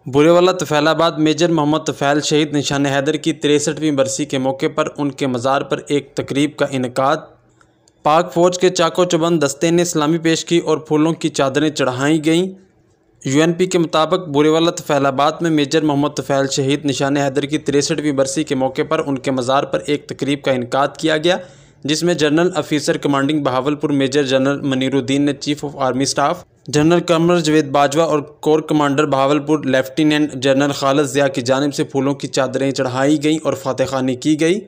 Burewala तुफैलाबाद major Mohammad Tufail शहीद निशान हैदर की 63वीं बरसी के मौके पर उनके मज़ार पर एक तकरीब का इनेकाद। पाक फ़ौज के चाको चौबंद दस्ते ने सलामी पेश की और फूलों की चादरें चढ़ाई गईं। यूएनपी के मुताबिक बुरेवाला तुफैलाबाद में मेजर मोहम्मद तुफैल शहीद निशान हैदर की 63वीं बरसी के मौके पर उनके मज़ार पर एक तकरीब का इनेकाद किया गया, जिसमें general officer commanding Bahawalpur major general Maniruddin ने chief of army staff general Qamar Javed Bajwa और corps commander Bahawalpur lieutenant general Khalid Zia की जानिब से फूलों की चादरें चढ़ाई गईं और फातहखानी की गई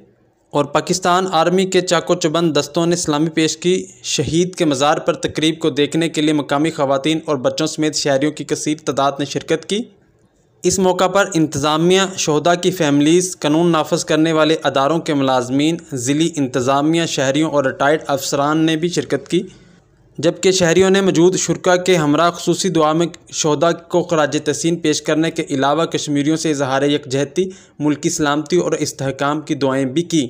और पाकिस्तान आर्मी के चाको चौबंद दस्तों ने सलामी पेश की। शहीद के मज़ार पर तकरीब को देखने के लिए मकामी ख़वातीन और बच्चों समेत शहरियों की कसीर तादाद ने शिरकत की। इस मौका पर इंतज़ामिया, शोहदा की फैमिलीज़, कानून नाफज करने वाले अदारों के मुलाजमीन, ज़िली इंतज़ामिया, शहरियों और रिटायर्ड अफसरान ने भी शिरकत की, जबकि शहरियों ने मौजूद शुरका के हमरा खुसूसी दुआ में शोहदा को खराज तहसीन पेश करने के अलावा कश्मीरियों से इज़हार यकजहती, मुल्की सलामती और इस्तेहकाम की दुआएँ भी की।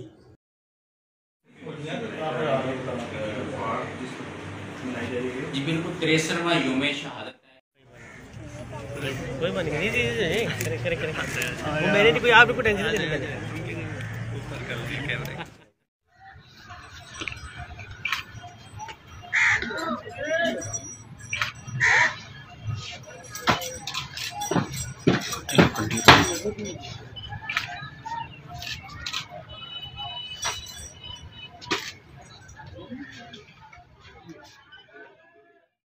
बिल्कुल 63वां यौम शहादत है। कोई बात नहीं, करे वो मेरे नहीं, कोई आपको टेंशन नहीं लेनी।